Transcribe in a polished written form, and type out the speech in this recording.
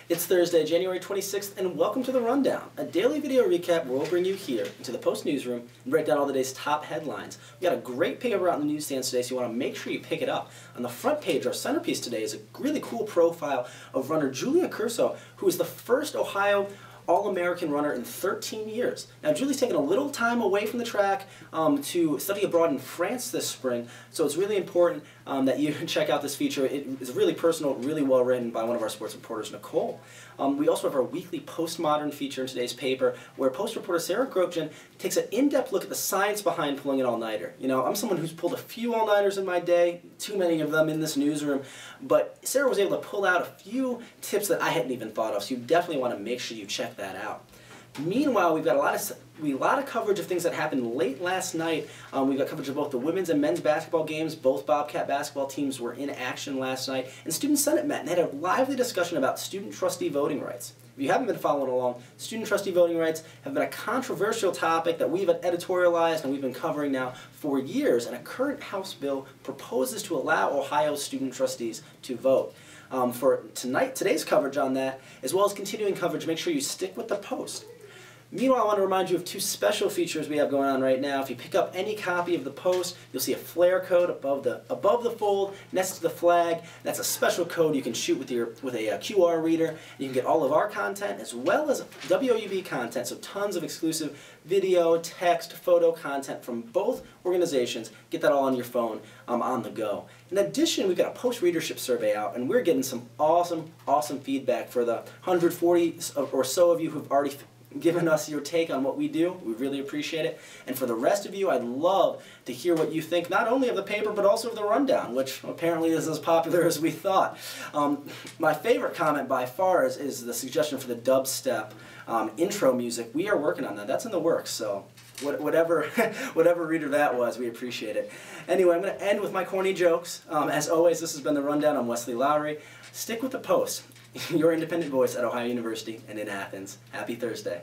It's Thursday, January 26th, and welcome to The Rundown, a daily video recap where we'll bring you here into the Post newsroom and break down all the day's top headlines. We got a great paper out in the newsstands today, so you want to make sure you pick it up. On the front page, our centerpiece today is a really cool profile of runner Julia Curso, who is the first Ohio All-American runner in 13 years. Now, Julie's taken a little time away from the track to study abroad in France this spring, so it's really important that you check out this feature. It is really personal, really well written by one of our sports reporters, Nicole. We also have our weekly postmodern feature in today's paper, where Post reporter Sarah Grobjen takes an in-depth look at the science behind pulling an all-nighter. You know, I'm someone who's pulled a few all-nighters in my day, too many of them in this newsroom, but Sarah was able to pull out a few tips that I hadn't even thought of, so you definitely want to make sure you check that out. Meanwhile, we've got a lot of coverage of things that happened late last night. We've got coverage of both the women's and men's basketball games. Both Bobcat basketball teams were in action last night. And Student Senate met and had a lively discussion about student trustee voting rights. If you haven't been following along, student trustee voting rights have been a controversial topic that we've editorialized and we've been covering now for years. And a current House bill proposes to allow Ohio student trustees to vote. For today's coverage on that, as well as continuing coverage, make sure you stick with the Post. Meanwhile, I want to remind you of two special features we have going on right now. If you pick up any copy of the Post, you'll see a flare code above the fold next to the flag. That's a special code you can shoot with a QR reader. You can get all of our content as well as WOUB content, so tons of exclusive video, text, photo content from both organizations. Get that all on your phone on the go. In addition, we've got a Post readership survey out, and we're getting some awesome feedback for the 140 or so of you who've already given us your take on what we do. We really appreciate it. And for the rest of you, I'd love to hear what you think, not only of the paper, but also of the rundown, which apparently is as popular as we thought. My favorite comment by far is the suggestion for the dubstep intro music. We are working on that. That's in the works, so whatever reader that was, we appreciate it. Anyway, I'm going to end with my corny jokes. As always, this has been The Rundown. I'm Wesley Lowery. Stick with the Post, your independent voice at Ohio University and in Athens. Happy Thursday.